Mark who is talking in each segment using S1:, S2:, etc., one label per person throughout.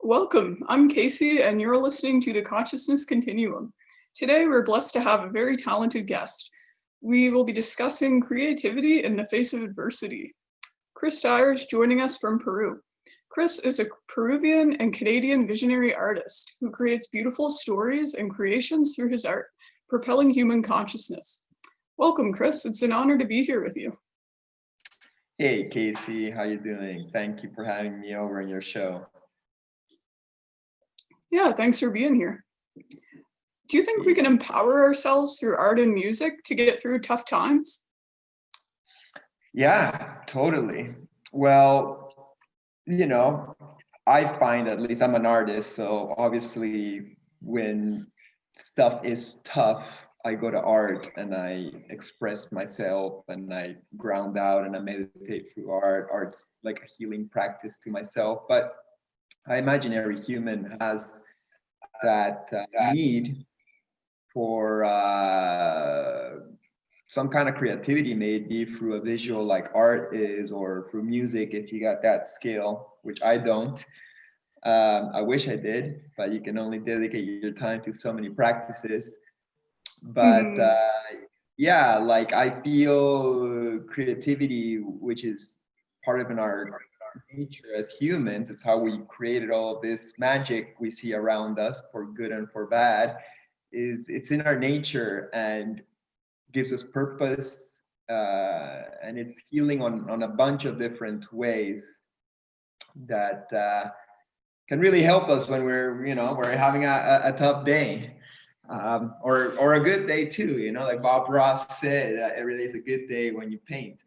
S1: Welcome, I'm Casey, and you're listening to the Consciousness Continuum. Today, we're blessed to have a very talented guest. We will be discussing creativity in the face of adversity. Chris Dyer is joining us from Peru. Chris is a Peruvian and Canadian visionary artist who creates beautiful stories and creations through his art, propelling human consciousness. Welcome, Chris. It's an honor to be here with you.
S2: Hey, Casey, how you doing? Thank you for having me over in your show.
S1: Yeah, thanks for being here. Do you think we can empower ourselves through art and music to get through tough times?
S2: Yeah, totally. Well, I find, at least I'm an artist, so obviously when stuff is tough, I go to art and I express myself and I ground out and I meditate through art. Art's like a healing practice to myself. But I imagine every human has that need for some kind of creativity, maybe through a visual like art is, or through music if you got that skill, which I don't. I wish I did, but you can only dedicate your time to so many practices. But yeah, like I feel creativity, which is part of our nature as humans, it's how we created all of this magic we see around us, for good and for bad, is it's in our nature and gives us purpose, and it's healing on a bunch of different ways that can really help us when we're having a tough day, or a good day too. Like Bob Ross said, every day is a good day when you paint.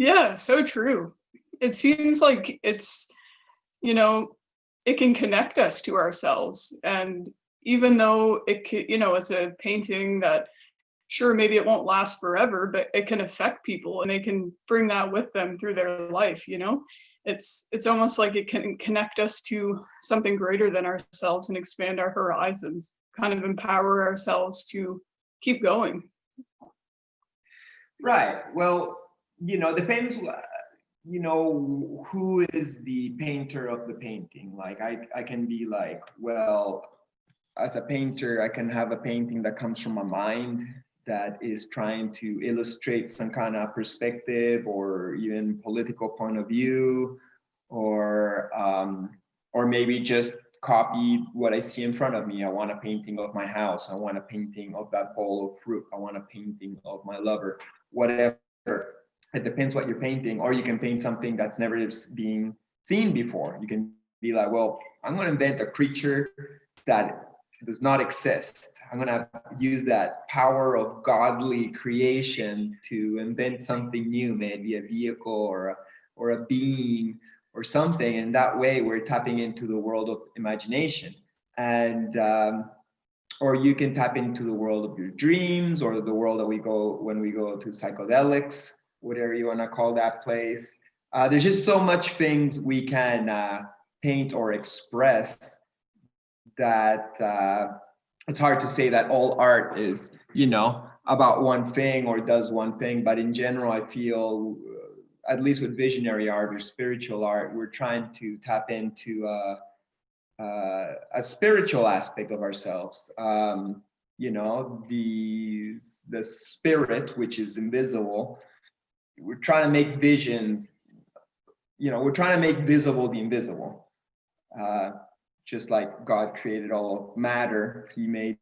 S1: Yeah, so true. It seems like it's, it can connect us to ourselves. And even though it's a painting that, sure, maybe it won't last forever, but it can affect people and they can bring that with them through their life. It's almost like it can connect us to something greater than ourselves and expand our horizons, kind of empower ourselves to keep going.
S2: Right. Well, depends, who is the painter of the painting. Like I can be like, well, as a painter, I can have a painting that comes from my mind that is trying to illustrate some kind of perspective or even political point of view, or maybe just copy what I see in front of me. I want a painting of my house. I want a painting of that bowl of fruit. I want a painting of my lover, whatever. It depends what you're painting, or you can paint something that's never been seen before. You can be like, well, I'm going to invent a creature that does not exist. I'm going to use that power of godly creation to invent something new, maybe a vehicle or a being or something. And that way we're tapping into the world of imagination. And or you can tap into the world of your dreams, or the world that we go when we go to psychedelics, whatever you want to call that place. There's just so much things we can paint or express that it's hard to say that all art is, about one thing or does one thing. But in general, I feel, at least with visionary art or spiritual art, we're trying to tap into a spiritual aspect of ourselves. The spirit, which is invisible. We're trying to make visions. We're trying to make visible the invisible. Just like God created all matter, He made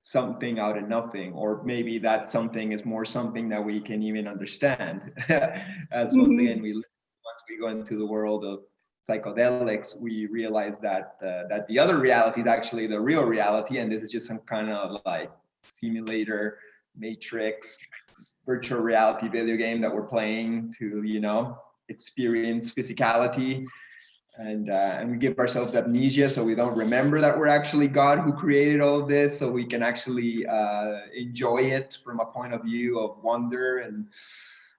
S2: something out of nothing, or maybe that something is more something that we can even understand. As once again, once we go into the world of psychedelics, we realize that that the other reality is actually the real reality, and this is just some kind of like simulator, matrix, virtual reality video game that we're playing to, experience physicality. And we give ourselves amnesia, so we don't remember that we're actually God who created all of this, so we can actually enjoy it from a point of view of wonder and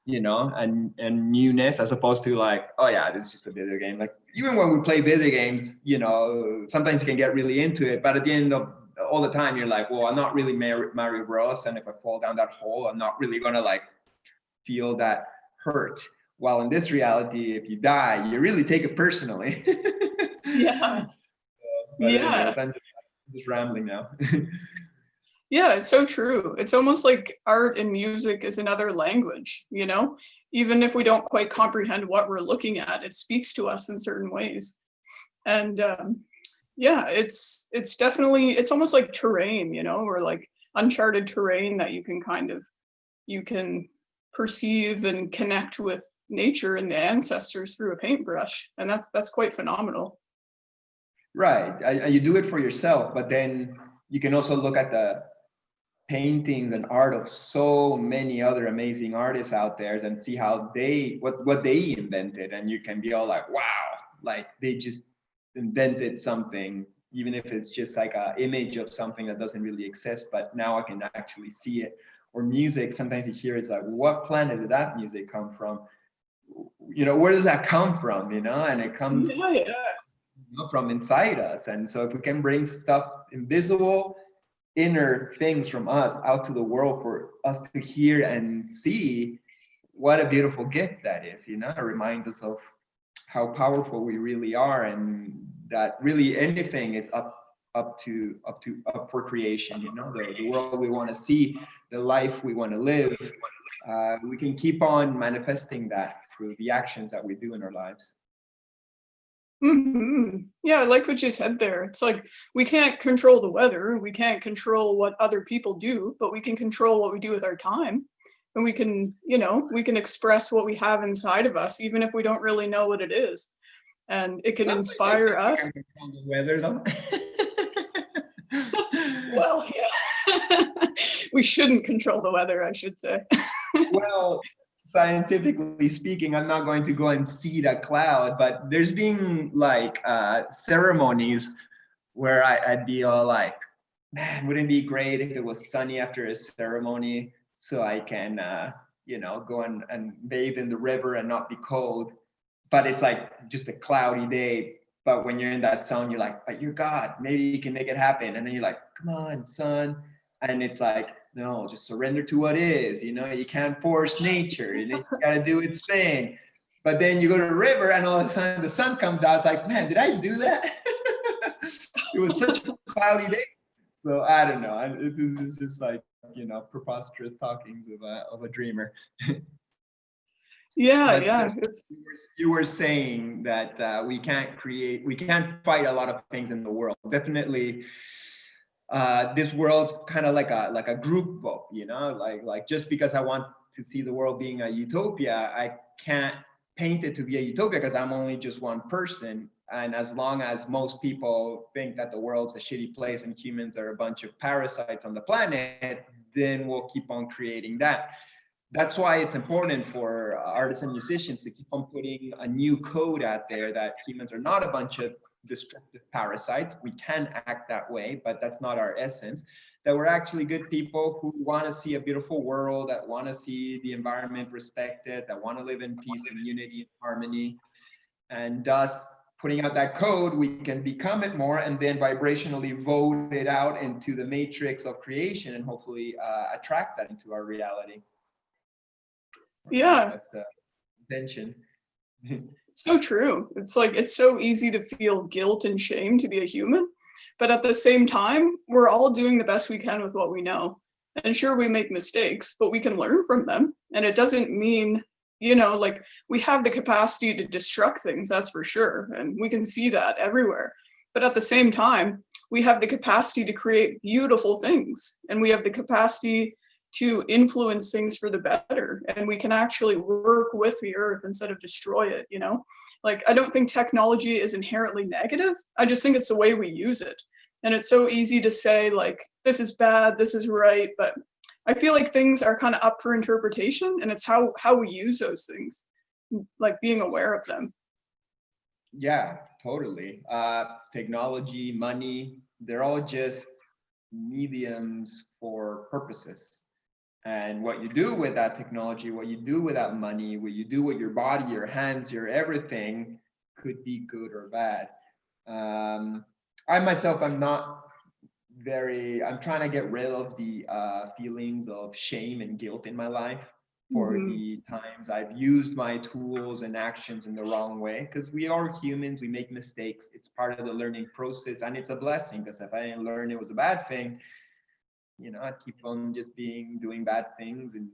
S2: newness, as opposed to like, oh yeah, this is just a video game. Like, even when we play video games, sometimes you can get really into it, but at the end of all the time you're like, well, I'm not really Mario Bros, and if I fall down that hole, I'm not really gonna like feel that hurt While in this reality, if you die, you really take it personally.
S1: Yeah.
S2: But anyways,
S1: Yeah.
S2: I'm just rambling now.
S1: Yeah, it's so true. It's almost like art and music is another language, you know? Even if we don't quite comprehend what we're looking at, it speaks to us in certain ways. And yeah, it's definitely it's almost like terrain, you know, or like uncharted terrain that you can kind of you can perceive and connect with nature and the ancestors through a paintbrush, and that's quite phenomenal.
S2: Right. And you do it for yourself, but then you can also look at the painting and art of so many other amazing artists out there and see how they what they invented, and you can be all like, wow, like they just invented something, even if it's just like a image of something that doesn't really exist, but now I can actually see it. Or music, sometimes you hear it's like, what planet did that music come from? You know, where does that come from? You know, and it comes,
S1: Yeah, yeah.
S2: you know, from inside us. And so if we can bring stuff invisible, inner things from us out to the world for us to hear and see, what a beautiful gift that is. You know, it reminds us of how powerful we really are, and that really anything is up for creation. You know, the world we want to see, the life we want to live, we can keep on manifesting that through the actions that we do in our lives.
S1: Yeah, I like what you said there. It's like we can't control the weather, we can't control what other people do, but we can control what we do with our time. And we can, you know, we can express what we have inside of us, even if we don't really know what it is. And it can
S2: Sometimes I think
S1: inspire
S2: we
S1: us.
S2: can control the weather though.
S1: Well, yeah. We shouldn't control the weather, I should say.
S2: Well, scientifically speaking, I'm not going to go and see the cloud, but there's been like ceremonies where I'd be all like, man, wouldn't it be great if it was sunny after a ceremony so I can, you know, go and bathe in the river and not be cold. But it's like just a cloudy day. But when you're in that zone, you're like, but you're God, maybe you can make it happen. And then you're like, come on, son. And it's like, no, just surrender to what is. You know, you can't force nature. You know, you gotta do its thing. But then you go to the river and all of a sudden the sun comes out. It's like, man, did I do that? It was such a cloudy day. So I don't know. It's just like, you know, preposterous talkings of a dreamer.
S1: Yeah,
S2: But
S1: yeah.
S2: Steph,
S1: It's
S2: you were saying that we can't fight a lot of things in the world. Definitely, this world's kind of like a group vote, you know, like just because I want to see the world being a utopia, I can't paint it to be a utopia because I'm only just one person. And as long as most people think that the world's a shitty place and humans are a bunch of parasites on the planet, then we'll keep on creating that. That's why it's important for artists and musicians to keep on putting a new code out there that humans are not a bunch of destructive parasites. We can act that way, but that's not our essence. That we're actually good people who want to see a beautiful world, that want to see the environment respected, that want to live in peace and unity and harmony. And thus, putting out that code, we can become it more and then vibrationally vote it out into the matrix of creation and hopefully attract that into our reality. At least
S1: yeah,
S2: that's the intention.
S1: so true. It's like it's so easy to feel guilt and shame to be a human, but at the same time, we're all doing the best we can with what we know. And sure, we make mistakes, but we can learn from them. And it doesn't mean, you know, like we have the capacity to destruct things, that's for sure. And we can see that everywhere. But at the same time, we have the capacity to create beautiful things. And we have the capacity to influence things for the better, and we can actually work with the earth instead of destroy it, you know. Like I don't think technology is inherently negative, I just think it's the way we use it. And it's so easy to say like this is bad, this is right, but I feel like things are kind of up for interpretation, and it's how we use those things, like being aware of them.
S2: Yeah, totally. Technology, money, they're all just mediums for purposes. And what you do with that technology, what you do with that money, what you do with your body, your hands, your everything could be good or bad. I myself, I'm trying to get rid of the feelings of shame and guilt in my life. for the times I've used my tools and actions in the wrong way, because we are humans, we make mistakes. It's part of the learning process, and it's a blessing, because if I didn't learn it was a bad thing, I'd keep on just doing bad things, and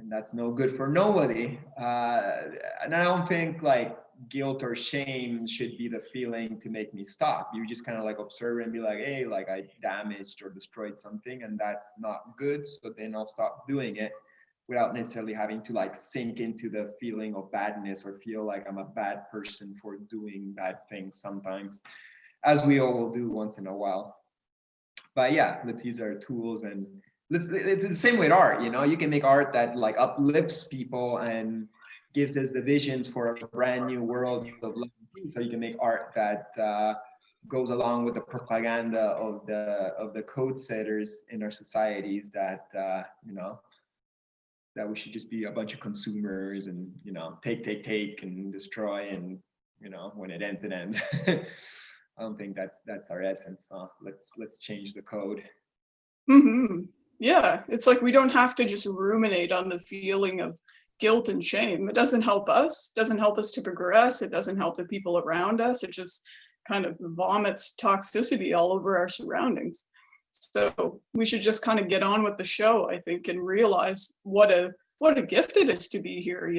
S2: that's no good for nobody. And I don't think like guilt or shame should be the feeling to make me stop. You just kind of like observe and be like, hey, like I damaged or destroyed something, and that's not good, so then I'll stop doing it, without necessarily having to like sink into the feeling of badness or feel like I'm a bad person for doing bad things sometimes, as we all will do once in a while. But yeah, let's use our tools, and it's the same with art. You can make art that like uplifts people and gives us the visions for a brand new world of love and peace. So you can make art that goes along with the propaganda of the code setters in our societies, that that we should just be a bunch of consumers and take and destroy, and when it ends, it ends. I don't think that's our essence. Let's change the code.
S1: Yeah, it's like we don't have to just ruminate on the feeling of guilt and shame. It doesn't help us, doesn't help us to progress. It doesn't help the people around us. It just kind of vomits toxicity all over our surroundings. So we should just kind of get on with the show, I think, and realize what a gift it is to be here.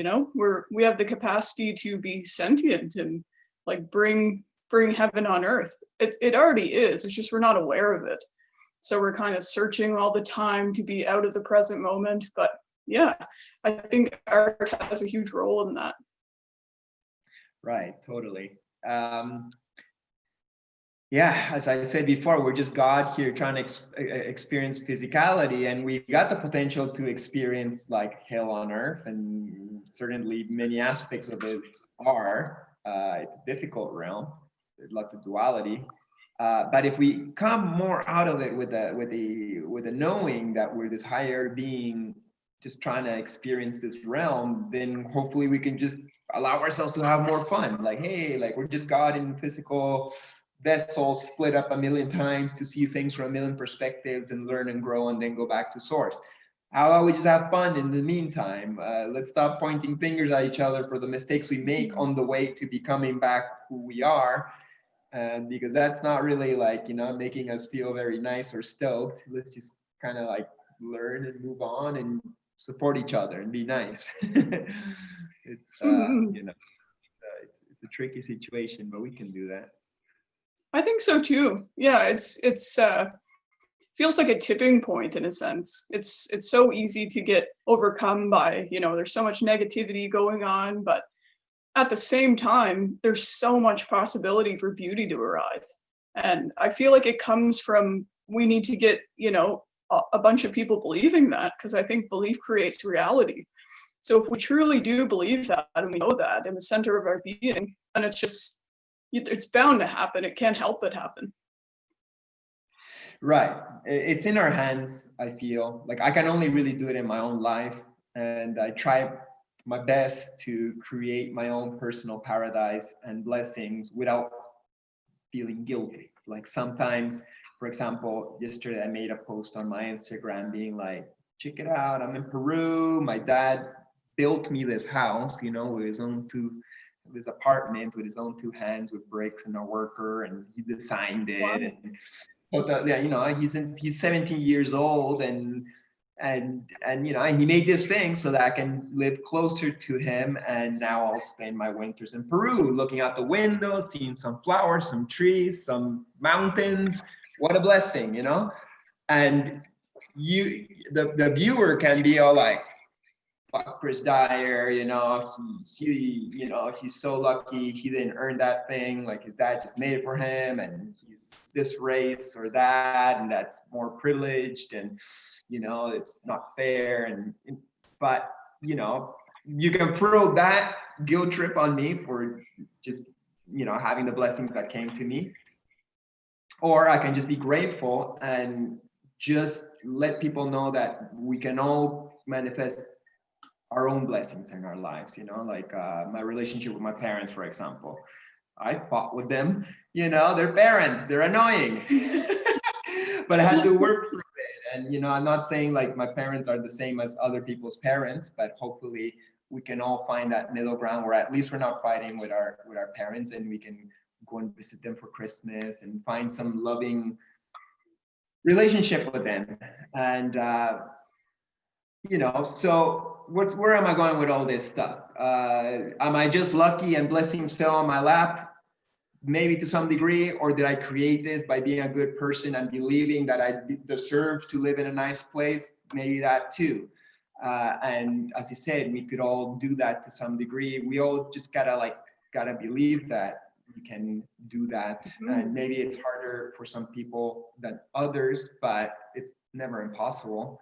S1: We have the capacity to be sentient and like bring heaven on earth. It already is. It's just we're not aware of it. So we're kind of searching all the time to be out of the present moment. But yeah, I think art has a huge role in that.
S2: Right, totally. Yeah, as I said before, we're just God here trying to experience physicality, and we got the potential to experience like hell on earth, and certainly many aspects of it are. It's a difficult realm. There's lots of duality. But if we come more out of it with the knowing that we're this higher being just trying to experience this realm, then hopefully we can just allow ourselves to have more fun. Like, hey, like we're just God in physical vessels, split up a million times to see things from a million perspectives and learn and grow, and then go back to source. How about we just have fun in the meantime? Let's stop pointing fingers at each other for the mistakes we make on the way to becoming back who we are. And because that's not really like, making us feel very nice or stoked. Let's just kind of like learn and move on and support each other and be nice. It's it's a tricky situation, but we can do that.
S1: I think so too. Yeah, it's feels like a tipping point in a sense. It's so easy to get overcome by, there's so much negativity going on, but at the same time, there's so much possibility for beauty to arise. And I feel like it comes from, we need to get, a bunch of people believing that, because I think belief creates reality. So if we truly do believe that, and we know that in the center of our being, then it's bound to happen. It can't help but happen.
S2: Right. It's in our hands, I feel. Like I can only really do it in my own life. And I try my best to create my own personal paradise and blessings without feeling guilty. Like sometimes, for example, yesterday I made a post on my Instagram being like, check it out, I'm in Peru. My dad built me this house, with this apartment with his own two hands with bricks and a worker, and he designed it. Wow. And he's 17 years old, and he made this thing so that I can live closer to him. And now I'll spend my winters in Peru, looking out the window, seeing some flowers, some trees, some mountains. What a blessing, And the viewer can be all like, fuck Chris Dyer, he's so lucky he didn't earn that thing. Like his dad just made it for him, and he's this race or that, and that's more privileged, and it's not fair. But you can throw that guilt trip on me for just having the blessings that came to me, or I can just be grateful and just let people know that we can all manifest our own blessings in our lives. Like my relationship with my parents, for example. I fought with them, they're parents, they're annoying. But I had to work through it, And I'm not saying like my parents are the same as other people's parents, but hopefully we can all find that middle ground where at least we're not fighting with our parents, and we can go and visit them for Christmas and find some loving relationship with them. And so where am I going with all this stuff? Am I just lucky and blessings fell on my lap? Maybe to some degree, or did I create this by being a good person and believing that I deserve to live in a nice place? Maybe that too. And as you said, we could all do that to some degree. We all just gotta believe that you can do that. Mm-hmm. And maybe it's harder for some people than others, but it's never impossible.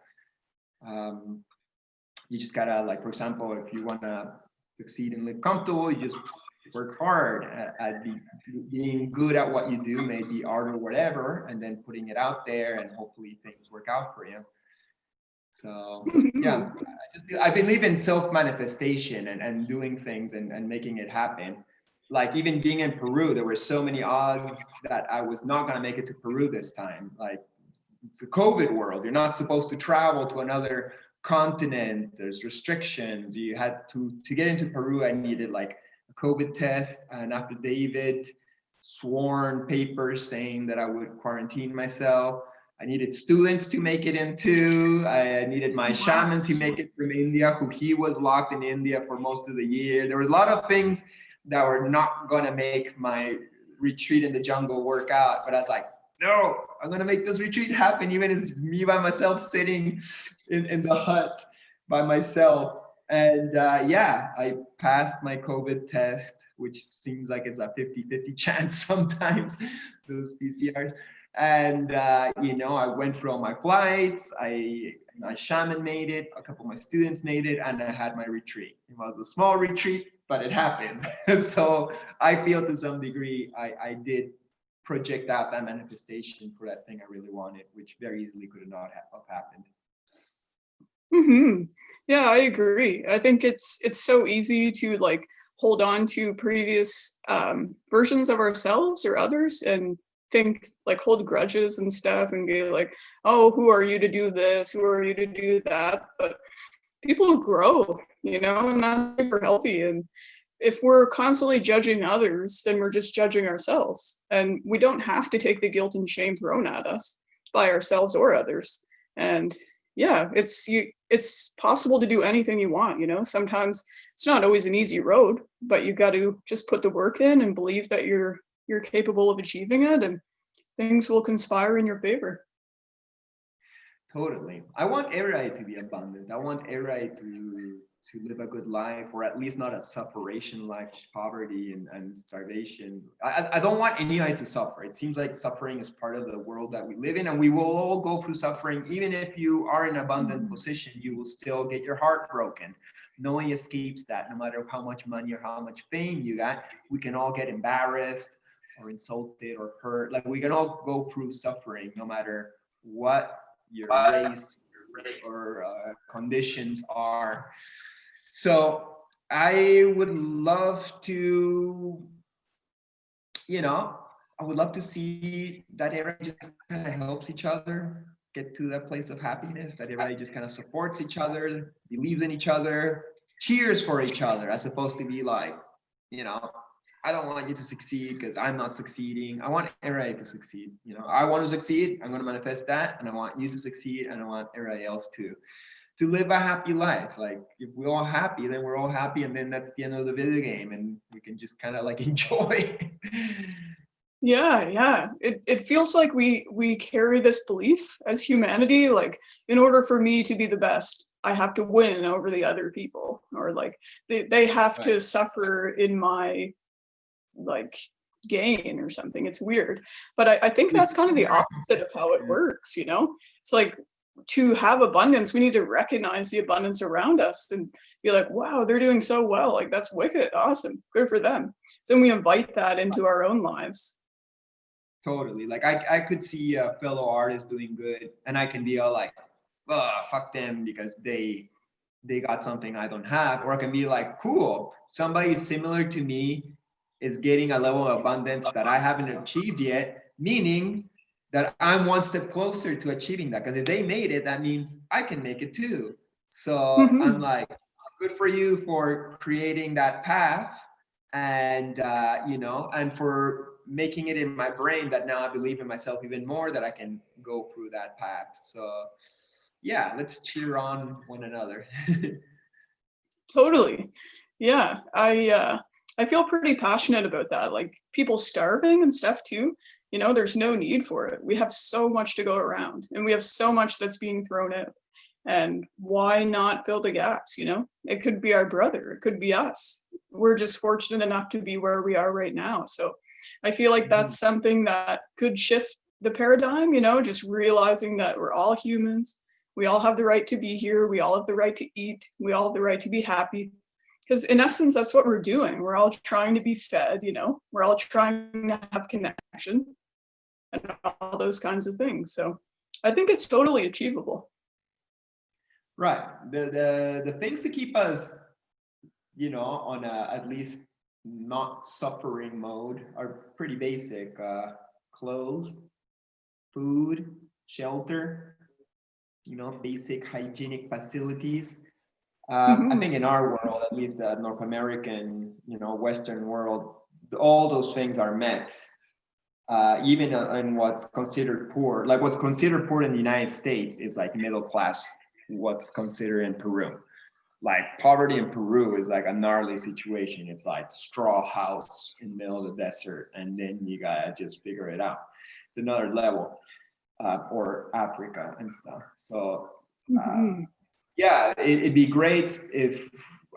S2: You just gotta, like, for example, if you wanna succeed and live comfortable, you just work hard at being good at what you do, maybe art or whatever, and then putting it out there, and hopefully things work out for you. So yeah, I believe in self-manifestation and doing things and making it happen. Like even being in Peru, there were so many odds that I was not gonna make it to Peru this time. Like, it's a COVID world. You're not supposed to travel to another continent. There's restrictions. You had to get into Peru, I needed like COVID test, and affidavit, sworn papers saying that I would quarantine myself. I needed students to make it into. I needed my shaman to make it from India, who he was locked in India for most of the year. There was a lot of things that were not gonna make my retreat in the jungle work out. But I was like, no, I'm gonna make this retreat happen, even if it's me by myself sitting in the hut by myself. And yeah, I passed my COVID test, which seems like it's a 50-50 chance sometimes, those PCRs. And I went through all my flights. My shaman made it, a couple of my students made it, and I had my retreat. It was a small retreat, but it happened. So I feel to some degree I did project out that manifestation for that thing I really wanted, which very easily could not have happened.
S1: Mm-hmm. Yeah, I agree. I think it's so easy to like hold on to previous versions of ourselves or others and think, like, hold grudges and stuff and be like, oh, who are you to do this? Who are you to do that? But people grow, and that's super healthy. And if we're constantly judging others, then we're just judging ourselves. And we don't have to take the guilt and shame thrown at us by ourselves or others. And yeah, it's possible to do anything you want, Sometimes it's not always an easy road, but you got to just put the work in and believe that you're capable of achieving it, and things will conspire in your favor.
S2: Totally. I want everybody to be abundant. I want everybody to live a good life, or at least not a sufferation life, poverty and starvation. I don't want anybody to suffer. It seems like suffering is part of the world that we live in, and we will all go through suffering. Even if you are in an abundant position, you will still get your heart broken. No one escapes that, no matter how much money or how much fame you got. We can all get embarrassed or insulted or hurt. Like, we can all go through suffering, no matter what your race or conditions are. So I would love to, I would love to see that everybody just kind of helps each other get to that place of happiness, that everybody just kind of supports each other, believes in each other, cheers for each other, as opposed to be like, I don't want you to succeed because I'm not succeeding. I want everybody to succeed. I want to succeed. I'm going to manifest that. And I want you to succeed. And I want everybody else to live a happy life. Like, if we're all happy, then we're all happy. And then that's the end of the video game. And we can just kind of like enjoy.
S1: Yeah. It feels like we carry this belief as humanity. Like, in order for me to be the best, I have to win over the other people. Or like they have to suffer in my like gain or something. It's weird, but I think that's kind of the opposite of how it works. It's like, to have abundance, we need to recognize the abundance around us and be like, wow, they're doing so well, like, that's wicked, awesome, good for them. So we invite that into our own lives.
S2: Totally. Like, I could see a fellow artist doing good, and I can be all like, oh, fuck them because they got something I don't have. Or I can be like, cool, somebody similar to me is getting a level of abundance that I haven't achieved yet, meaning that I'm one step closer to achieving that. Because if they made it, that means I can make it too. So I'm
S1: Hmm.
S2: like, good for you for creating that path, and and for making it in my brain that now I believe in myself even more, that I can go through that path. So yeah, let's cheer on one another.
S1: Totally. Yeah. I feel pretty passionate about that. Like people starving and stuff too. There's no need for it. We have so much to go around and we have so much that's being thrown out. And why not fill the gaps? It could be our brother, it could be us. We're just fortunate enough to be where we are right now. So I feel like
S2: Mhm.
S1: that's something that could shift the paradigm, just realizing that we're all humans. We all have the right to be here. We all have the right to eat. We all have the right to be happy. Because in essence, that's what we're doing. We're all trying to be fed, we're all trying to have connection and all those kinds of things. So I think it's totally achievable.
S2: Right. The things to keep us, on a at least not suffering mode are pretty basic. Clothes, food, shelter, basic hygienic facilities. I think
S1: Hmm.
S2: in our world, at least the North American, Western world, all those things are met. Even in what's considered poor, like what's considered poor in the United States is like middle class. What's considered in Peru, like poverty in Peru is like a gnarly situation. It's like straw house in the middle of the desert, and then you gotta just figure it out. It's another level, or Africa and stuff. So uh,
S1: Hmm.
S2: yeah, it'd be great if,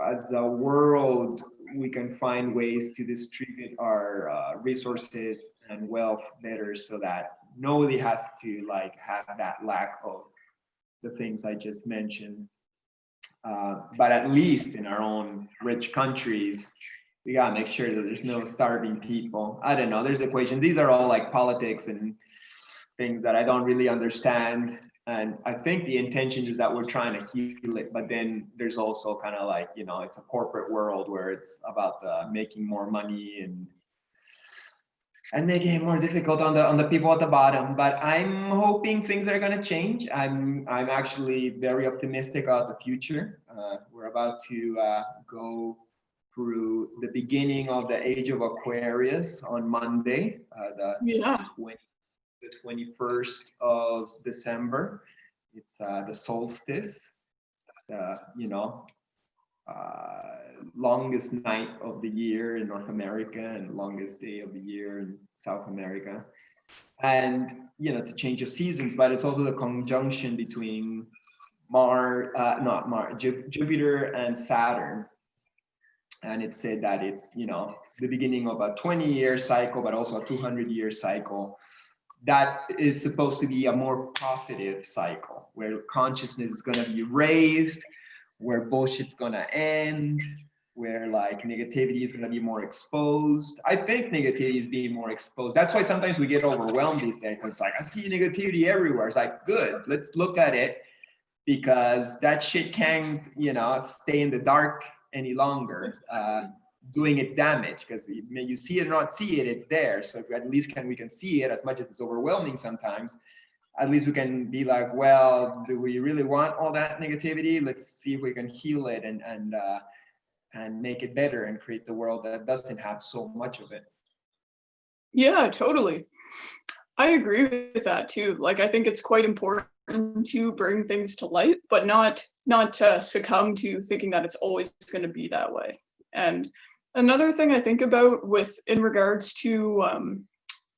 S2: as a world, we can find ways to distribute our resources and wealth better, so that nobody has to like have that lack of the things I just mentioned. But at least in our own rich countries, we gotta make sure that there's no starving people. I don't know. There's equations. These are all like politics and things that I don't really understand. And I think the intention is that we're trying to heal it, but then there's also kind of like, it's a corporate world where it's about making more money and making it more difficult on the people at the bottom. But I'm hoping things are going to change. I'm actually very optimistic about the future. We're about to go through the beginning of the age of Aquarius on Monday,
S1: Yeah.
S2: 20, the 21st of December. It's the solstice. Uh, you know, Longest night of the year in North America and longest day of the year in South America. And it's a change of seasons, but it's also the conjunction between not Mars, Jupiter and Saturn. And it said that it's the beginning of a 20-year cycle, but also a 200-year cycle. That is supposed to be a more positive cycle where consciousness is going to be raised, where bullshit's going to end, where like negativity is going to be more exposed. I think negativity is being more exposed. That's why sometimes we get overwhelmed these days, because like I see negativity everywhere. It's like, good, let's look at it, because that shit can't stay in the dark any longer, doing its damage. Because you see it or not see it, it's there. So if at least we can see it, as much as it's overwhelming sometimes, at least we can be like, well, do we really want all that negativity? Let's see if we can heal it and make it better and create the world that doesn't have so much of it.
S1: Yeah, totally. I agree with that too. Like I think it's quite important to bring things to light, but not to succumb to thinking that it's always going to be that way. And another thing I think about with in regards to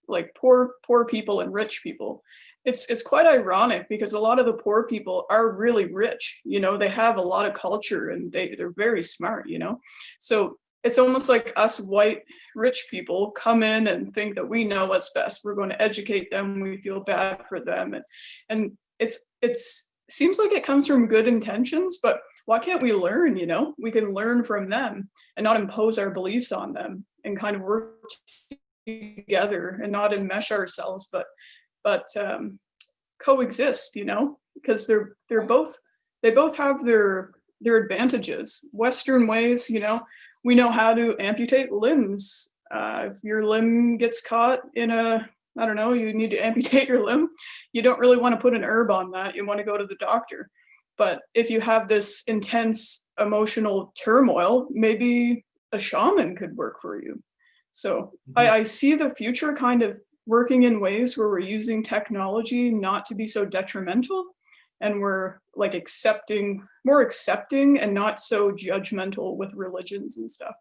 S1: like poor people and rich people, it's quite ironic because a lot of the poor people are really rich. They have a lot of culture and they're very smart. So it's almost like us white rich people come in and think that we know what's best. We're going to educate them. We feel bad for them, and it's seems like it comes from good intentions, but why can't we learn? We can learn from them and not impose our beliefs on them and kind of work together and not enmesh ourselves, but coexist. Because they both have their advantages. Western ways, we know how to amputate limbs. If your limb gets caught in a I don't know, you need to amputate your limb, you don't really want to put an herb on that. You want to go to the doctor. But if you have this intense emotional turmoil, maybe a shaman could work for you. So I see the future kind of working in ways where we're using technology not to be so detrimental, and we're like more accepting and not so judgmental with religions and stuff.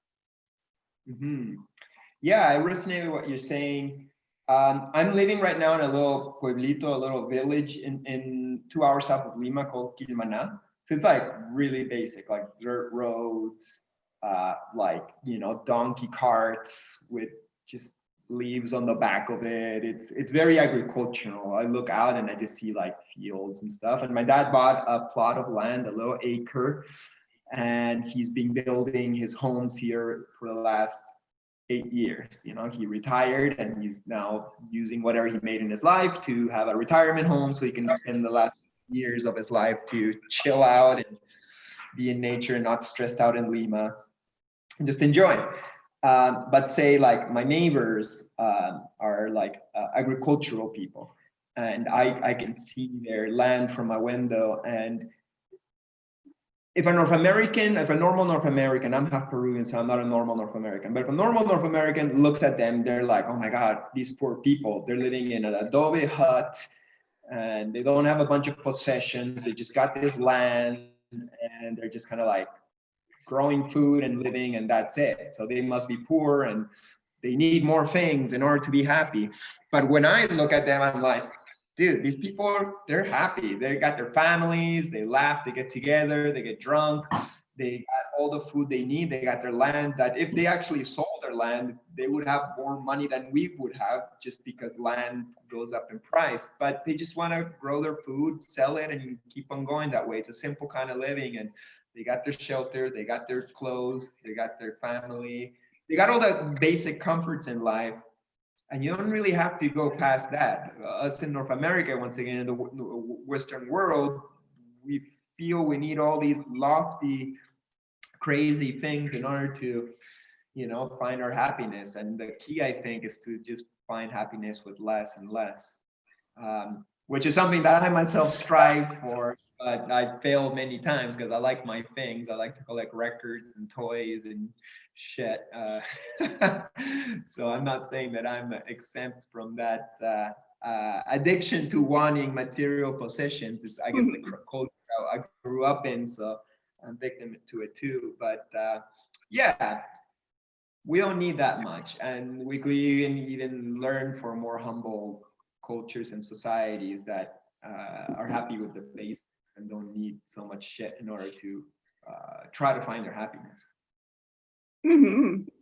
S2: Yeah, I resonate with what you're saying. I'm living right now in a little pueblito, a little village in 2 hours south of Lima called Quilmaná. So it's like really basic, like dirt roads, like, you know, donkey carts with just leaves on the back of it. It's very agricultural. I look out and I just see like fields and stuff. And my dad bought a plot of land, a little acre, and he's been building his homes here for the last 8 years. You know, he retired and he's now using whatever he made in his life to have a retirement home so he can spend the last years of his life to chill out and be in nature and not stressed out in Lima and just enjoy. But say like my neighbors are like agricultural people, and I can see their land from my window. And if a normal North American, I'm half Peruvian, so I'm not a normal North American, but if a normal North American looks at them, they're like, oh my God, these poor people, they're living in an adobe hut and they don't have a bunch of possessions. They just got this land and they're just kind of like growing food and living, and that's it. So they must be poor and they need more things in order to be happy. But when I look at them, I'm like, dude, these people, they're happy. They got their families, they laugh, they get together, they get drunk, they got all the food they need, they got their land that if they actually sold their land, they would have more money than we would have, just because land goes up in price. But they just want to grow their food, sell it, and keep on going that way. It's a simple kind of living, and they got their shelter, they got their clothes, they got their family, they got all the basic comforts in life. And you don't really have to go past that. Us in North America, once again, in the Western world, we feel we need all these lofty, crazy things in order to, you know, find our happiness. And the key, I think, is to just find happiness with less and less, which is something that I myself strive for, but I failed many times because I like my things. I like to collect records and toys and shit. So I'm not saying that I'm exempt from that addiction to wanting material possessions. It's, I guess, the culture I grew up in, so I'm victim to it too. But yeah, we don't need that much, and we could even learn from more humble cultures and societies that are happy with the basics and don't need so much shit in order to try to find their happiness.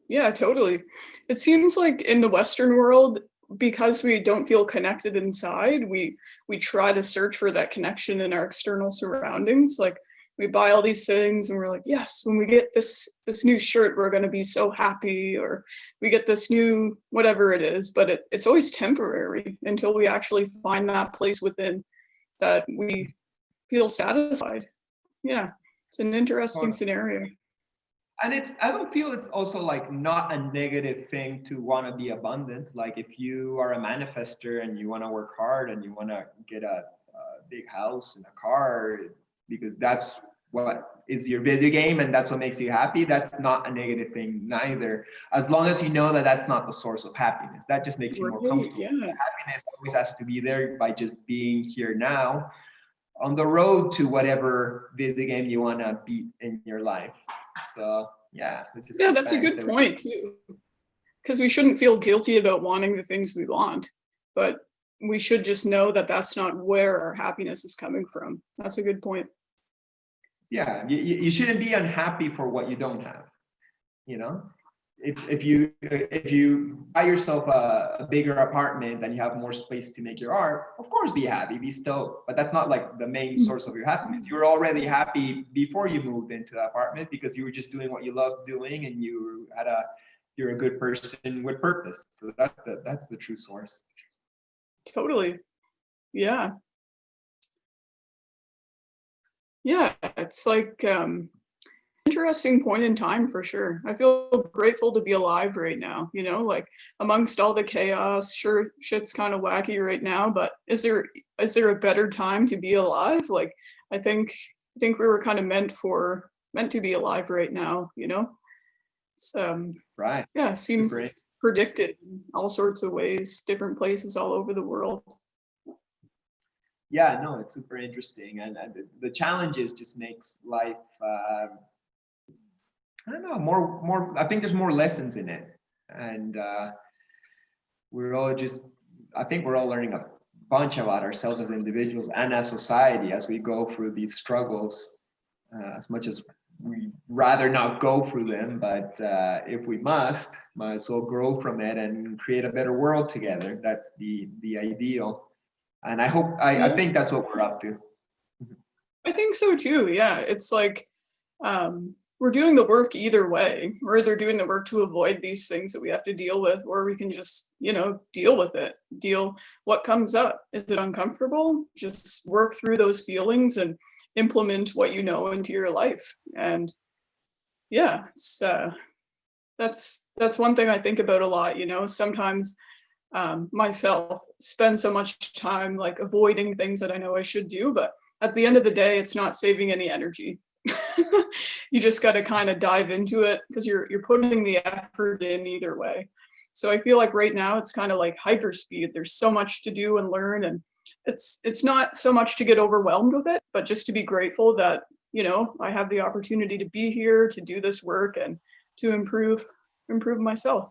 S1: Yeah, totally. It seems like in the Western world, because we don't feel connected inside, we try to search for that connection in our external surroundings. Like we buy all these things and we're like, yes, when we get this new shirt, we're going to be so happy, or we get this new whatever it is. But it's always temporary until we actually find that place within that we feel satisfied. Yeah, it's an interesting scenario.
S2: And I don't feel it's also like not a negative thing to want to be abundant. Like if you are a manifester and you want to work hard and you want to get a big house and a car because that's what is your video game and that's what makes you happy, that's not a negative thing neither. As long as you know that that's not the source of happiness, that just makes you more comfortable. Yeah. Happiness always has to be there by just being here now on the road to whatever video game you want to beat in your life. So yeah,
S1: that's a good point too, because we shouldn't feel guilty about wanting the things we want, but we should just know that that's not where our happiness is coming from. That's a good point.
S2: Yeah, you shouldn't be unhappy for what you don't have. You know, if you buy yourself a bigger apartment and you have more space to make your art, of course be happy, be stoked, but that's not like the main source of your happiness. You were already happy before you moved into the apartment because you were just doing what you love doing and you're a good person with purpose. So that's the true source.
S1: Totally. Yeah, it's like interesting point in time for sure. I feel grateful to be alive right now, you know, like amongst all the chaos. Sure, shit's kind of wacky right now, but is there a better time to be alive? Like I think we were kind of meant to be alive right now, you know? It's
S2: Right.
S1: yeah, seems
S2: Super.
S1: predicted in all sorts of ways, different places all over the world.
S2: Yeah, no, it's super interesting, and the challenges just makes life. I don't know, more. I think there's more lessons in it, and we're all just. I think we're all learning a bunch about ourselves as individuals and as society as we go through these struggles. As much as we rather not go through them, but if we must, might as well grow from it and create a better world together. That's the ideal, and I
S1: Yeah,
S2: think that's what we're up to.
S1: I think so too. Yeah, it's like we're doing the work either way. We're either doing the work to avoid these things that we have to deal with, or we can just, you know, deal with it. Deal what comes up. Is it uncomfortable? Just work through those feelings and implement what you know into your life. And yeah, that's one thing I think about a lot. You know, sometimes myself spend so much time like avoiding things that I know I should do, but at the end of the day, it's not saving any energy. You just got to kind of dive into it because you're putting the effort in either way. So I feel like right now it's kind of like hyper speed. There's so much to do and learn, and it's not so much to get overwhelmed with it, but just to be grateful that, you know, I have the opportunity to be here to do this work and to improve myself.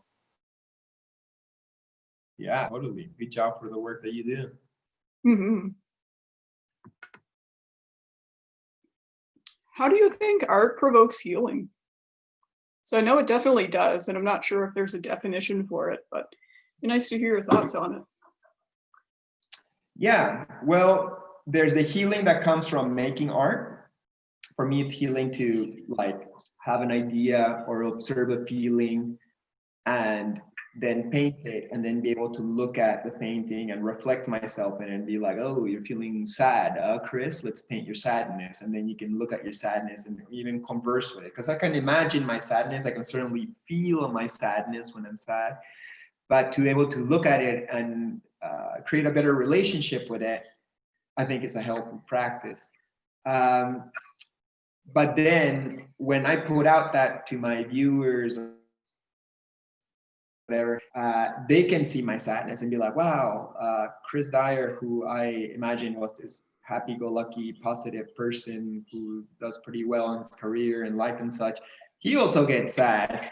S2: Yeah, totally. Good job for the work that you do.
S1: Hmm. How do you think art provokes healing? So I know it definitely does, and I'm not sure if there's a definition for it, but it'd be nice to hear your thoughts on it.
S2: Yeah, well, there's the healing that comes from making art. For me, it's healing to like have an idea or observe a feeling and then paint it and then be able to look at the painting and reflect myself in it and be like, oh, you're feeling sad, Chris, let's paint your sadness. And then you can look at your sadness and even converse with it. Because I can imagine my sadness. I can certainly feel my sadness when I'm sad. But to be able to look at it and create a better relationship with it, I think it's a helpful practice. But then when I put out that to my viewers, whatever, they can see my sadness and be like, wow, Chris Dyer, who I imagine was this happy-go-lucky, positive person who does pretty well in his career and life and such, he also gets sad,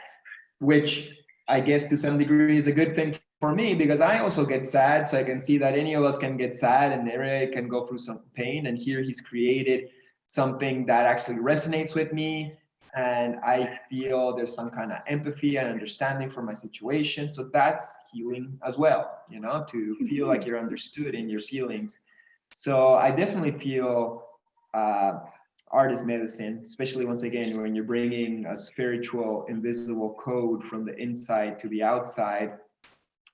S2: which I guess to some degree is a good thing for me because I also get sad. So I can see that any of us can get sad and everybody can go through some pain. And here he's created something that actually resonates with me. And I feel there's some kind of empathy and understanding for my situation. So that's healing as well, you know, to feel like you're understood in your feelings. So I definitely feel art is medicine, especially once again, when you're bringing a spiritual, invisible code from the inside to the outside,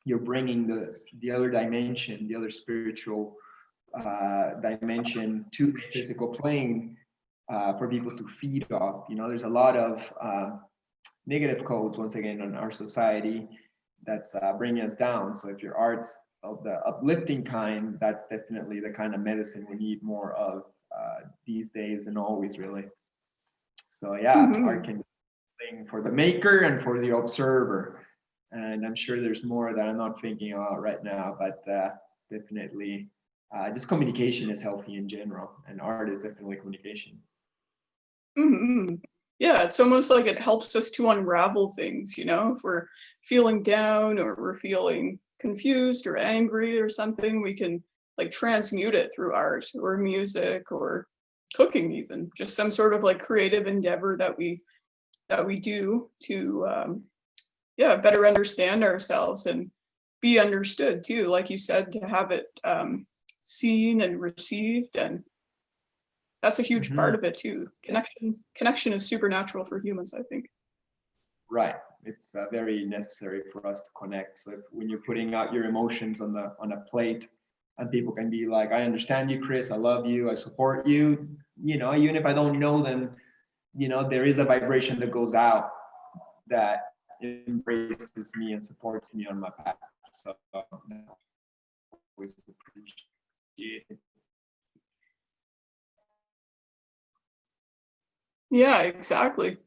S2: you're bringing the other dimension, the other spiritual dimension to the physical plane for people to feed off. You know, there's a lot of negative codes, once again, on our society that's bringing us down. So if your art's of the uplifting kind, that's definitely the kind of medicine we need more of these days and always, really. So yeah, art can be a thing for the maker and for the observer. And I'm sure there's more that I'm not thinking about right now, but definitely just communication is healthy in general, and art is definitely communication.
S1: Hmm. Yeah, it's almost like it helps us to unravel things, you know, if we're feeling down or we're feeling confused or angry or something, we can like transmute it through art or music or cooking even, just some sort of like creative endeavor that we do to yeah, better understand ourselves and be understood too, like you said, to have it seen and received, and that's a huge part
S2: Mm-hmm.
S1: of it too. Connection is supernatural for humans, I think.
S2: Right. It's very necessary for us to connect. So when you're putting out your emotions on a plate, and people can be like, "I understand you, Chris. I love you. I support you." You know, even if I don't know them, there is a vibration that goes out that embraces me and supports me on my path. So I always appreciate it.
S1: Yeah, exactly.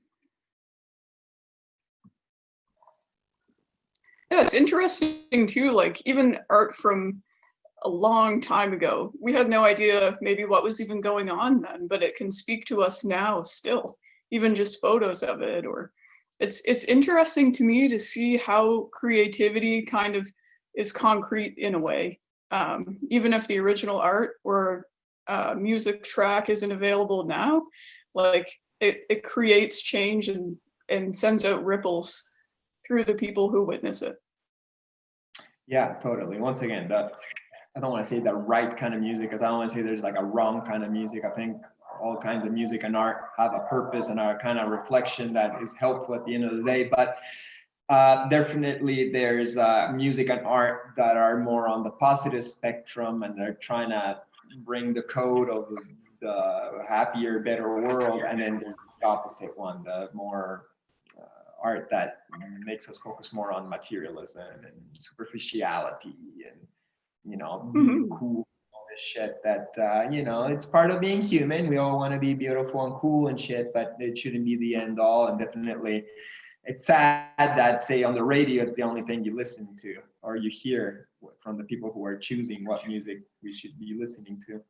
S1: Yeah, it's interesting too, like even art from a long time ago. We had no idea maybe what was even going on then, but it can speak to us now still, even just photos of it. Or it's interesting to me to see how creativity kind of is concrete in a way. Even if the original art or music track isn't available now, like it creates change and sends out ripples through the people who witness it.
S2: Yeah, totally. Once again, I don't want to say the right kind of music, because I don't want to say there's like a wrong kind of music. I think all kinds of music and art have a purpose and are kind of reflection that is helpful at the end of the day. But definitely there's music and art that are more on the positive spectrum, and they're trying to bring the code of the happier, better world. And then there's the opposite one, the more art that makes us focus more on materialism and superficiality and being cool, all this shit that it's part of being human. We all want to be beautiful and cool and shit, but it shouldn't be the end all. And definitely it's sad that, say, on the radio it's the only thing you listen to or you hear from the people who are choosing what music we should be listening to.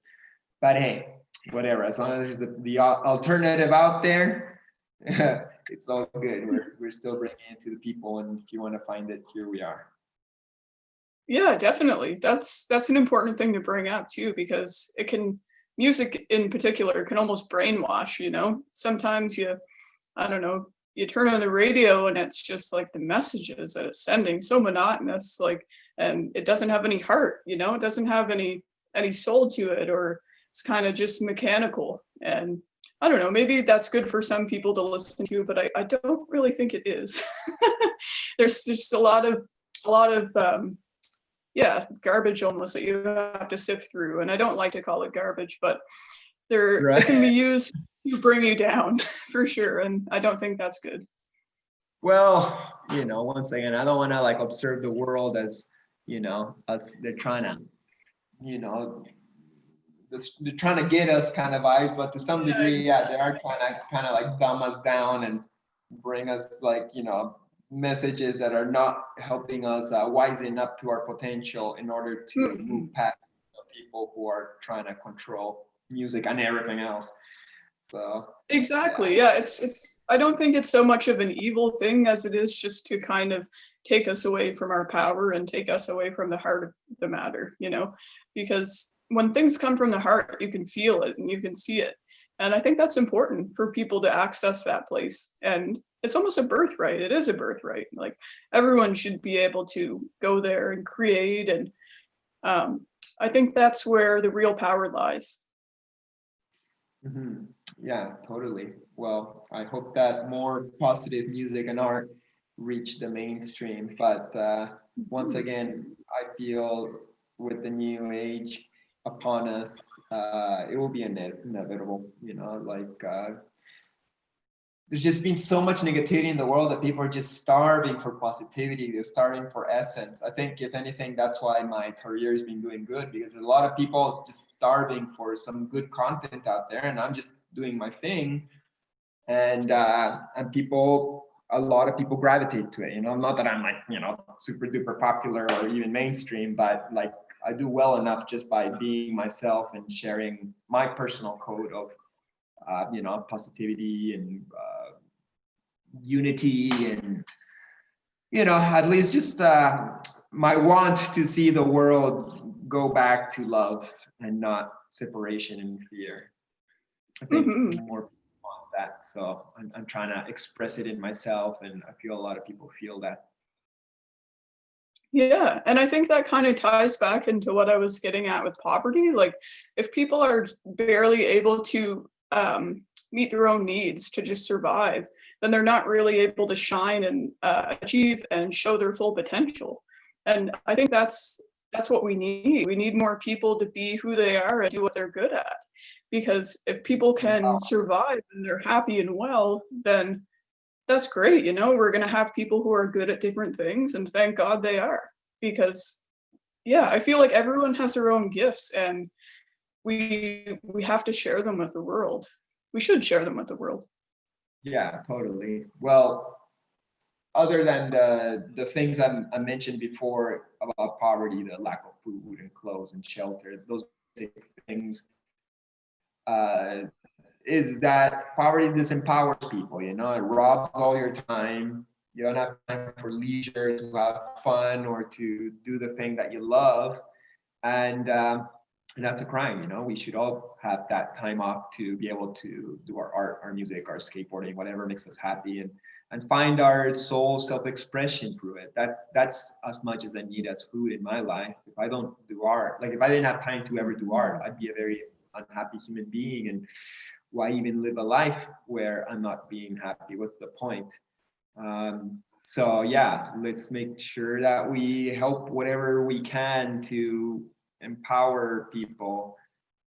S2: But hey, whatever, as long as there's the alternative out there, it's all good. We're still bringing it to the people, and if you want to find it, here we are.
S1: Yeah, definitely. That's an important thing to bring up too, because music in particular can almost brainwash, Sometimes I don't know, you turn on the radio and it's just like the messages that it's sending, so monotonous, like, and it doesn't have any heart, it doesn't have any soul to it, or it's kind of just mechanical. And I don't know, maybe that's good for some people to listen to, but I don't really think it is. There's just a lot of garbage almost that you have to sift through. And I don't like to call it garbage, but
S2: Right.
S1: it can be used to bring you down for sure. And I don't think that's good.
S2: Well, once again, I don't want to like observe the world as, us, they're trying to, they're trying to get us kind of vibes, but to some degree, yeah, they are trying to kind of like dumb us down and bring us like, messages that are not helping us wisen up to our potential in order to move past the people who are trying to control music and everything else. So
S1: exactly, yeah, it's I don't think it's so much of an evil thing as it is just to kind of take us away from our power and take us away from the heart of the matter, because when things come from the heart, you can feel it and you can see it. And I think that's important for people to access that place. And it's almost a birthright. It is a birthright. Like everyone should be able to go there and create. And I think that's where the real power lies.
S2: Mm-hmm. Yeah, totally. Well, I hope that more positive music and art reach the mainstream. But once again, I feel with the new age upon us, it will be inevitable. There's just been so much negativity in the world that people are just starving for positivity. They're starving for essence. I think, if anything, that's why my career has been doing good, because there's a lot of people just starving for some good content out there, and I'm just doing my thing. And a lot of people gravitate to it. Not that I'm like, super duper popular or even mainstream, but like I do well enough just by being myself and sharing my personal code of positivity and unity, and at least just my want to see the world go back to love and not separation and fear. I think more people want that, so I'm trying to express it in myself, and I feel a lot of people feel that.
S1: Yeah, and I think that kind of ties back into what I was getting at with poverty. Like if people are barely able to meet their own needs to just survive, then they're not really able to shine and achieve and show their full potential. And I think that's what we need. We need more people to be who they are and do what they're good at, because if people can survive and they're happy and well, then that's great. We're going to have people who are good at different things, and thank God they are, because yeah, I feel like everyone has their own gifts, and we have to share them with the world. We should share them with the world.
S2: Yeah, totally. Well, other than the things I mentioned before about poverty, the lack of food and clothes and shelter, those basic things, is that poverty disempowers people. It robs all your time. You don't have time for leisure, to have fun, or to do the thing that you love. And that's a crime. We should all have that time off to be able to do our art, our music, our skateboarding, whatever makes us happy, and find our soul self-expression through it. That's as much as I need as food in my life. If I don't do art, like if I didn't have time to ever do art, I'd be a very unhappy human being. And why even live a life where I'm not being happy? What's the point? So yeah, let's make sure that we help whatever we can to empower people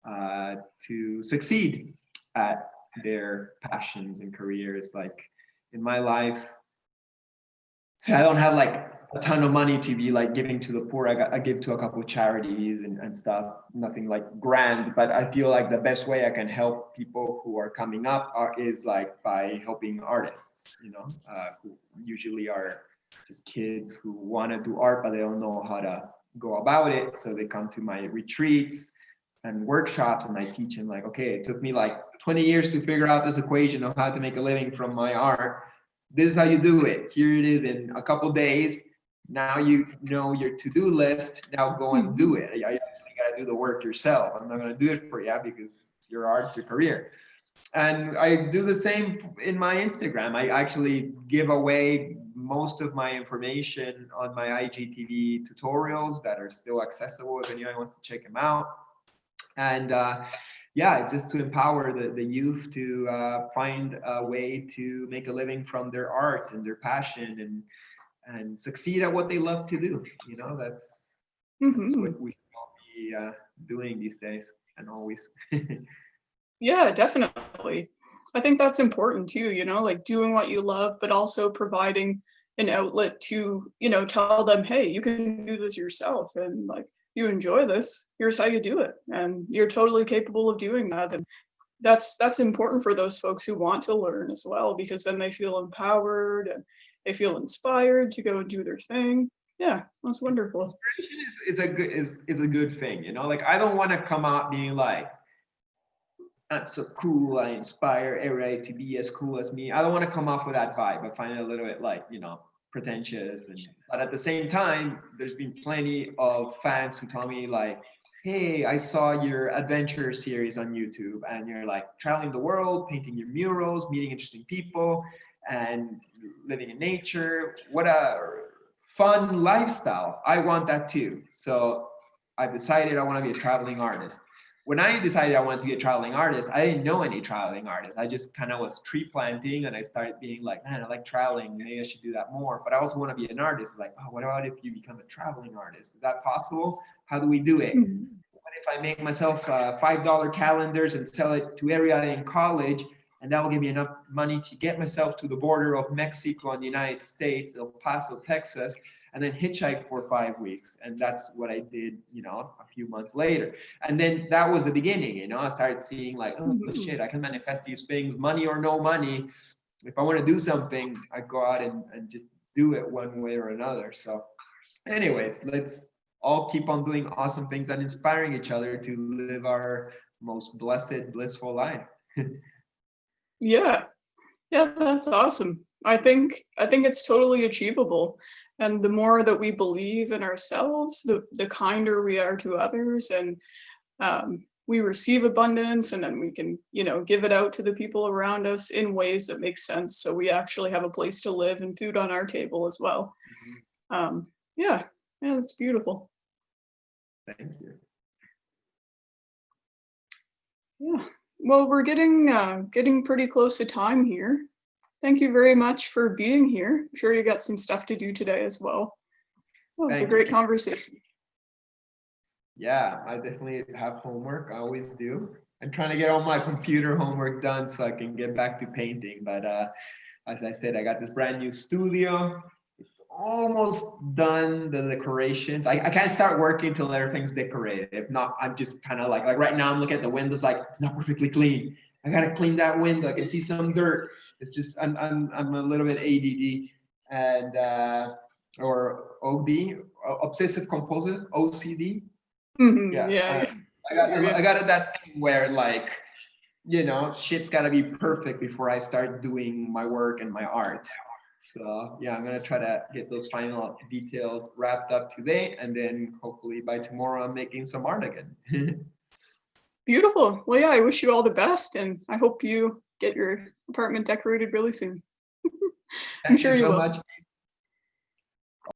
S2: to succeed at their passions and careers. Like in my life, so I don't have like a ton of money to be like giving to the poor. I give to a couple of charities and stuff, nothing like grand, but I feel like the best way I can help people who are coming up is like by helping artists, who usually are just kids who want to do art, but they don't know how to go about it. So they come to my retreats and workshops, and I teach them like, okay, it took me like 20 years to figure out this equation of how to make a living from my art. This is how you do it. Here it is in a couple days. Now you know your to-do list. Now go and do it. You actually got to do the work yourself. I'm not going to do it for you because it's your art, it's your career. And I do the same in my Instagram. I actually give away most of my information on my IGTV tutorials that are still accessible if anyone wants to check them out. And yeah, it's just to empower the youth to find a way to make a living from their art and their passion, and succeed at what they love to do. That's what we should all be doing these days and always.
S1: Yeah, definitely. I think that's important too, like doing what you love, but also providing an outlet to, tell them, hey, you can do this yourself, and like, you enjoy this, here's how you do it, and you're totally capable of doing that. And that's important for those folks who want to learn as well, because then they feel empowered and they feel inspired to go and do their thing. Yeah, that's wonderful.
S2: Inspiration is a good thing. Like I don't want to come out being like, I'm so cool, I inspire everybody to be as cool as me. I don't want to come off with that vibe. I find it a little bit like, pretentious. But at the same time, there's been plenty of fans who tell me like, hey, I saw your adventure series on YouTube, and you're like traveling the world, painting your murals, meeting interesting people, and living in nature. What a fun lifestyle. I want that too. So I've decided I want to be a traveling artist. When I decided I wanted to be a traveling artist, I didn't know any traveling artists. I just kind of was tree planting, and I started being like, man, I like traveling. Maybe I should do that more. But I also want to be an artist. Like, oh, what about if you become a traveling artist? Is that possible? How do we do it? What if I make myself $5 calendars and sell it to everybody in college, and that will give me enough money to get myself to the border of Mexico and the United States, El Paso, Texas, and then hitchhike for 5 weeks. And that's what I did, a few months later. And then that was the beginning, I started seeing like, oh shit, I can manifest these things, money or no money. If I want to do something, I go out and just do it one way or another. So anyways, let's all keep on doing awesome things and inspiring each other to live our most blessed, blissful life.
S1: Yeah, that's awesome. I think it's totally achievable. And the more that we believe in ourselves, the kinder we are to others, and we receive abundance, and then we can, give it out to the people around us in ways that make sense. So we actually have a place to live and food on our table as well. Yeah, that's beautiful.
S2: Thank you.
S1: Yeah. Well, we're getting pretty close to time here. Thank you very much for being here. I'm sure you got some stuff to do today as well. Well, it was a great conversation.
S2: Yeah, I definitely have homework. I always do. I'm trying to get all my computer homework done so I can get back to painting. But as I said, I got this brand new studio. It's almost done, the decorations. I can't start working till everything's decorated. If not, I'm just kind of like right now I'm looking at the windows like it's not perfectly clean. I gotta clean that window. I can see some dirt. It's just I'm a little bit ADD and or OD, obsessive compulsive, OCD. Yeah,
S1: Yeah.
S2: I got at that thing where like, you know, shit's gotta be perfect before I start doing my work and my art. So yeah, I'm gonna try to get those final details wrapped up today, and then hopefully by tomorrow I'm making some art again.
S1: Beautiful. Well, yeah, I wish you all the best, and I hope you get your apartment decorated really soon. I'm
S2: Thank
S1: sure
S2: you
S1: you
S2: so
S1: will.
S2: much.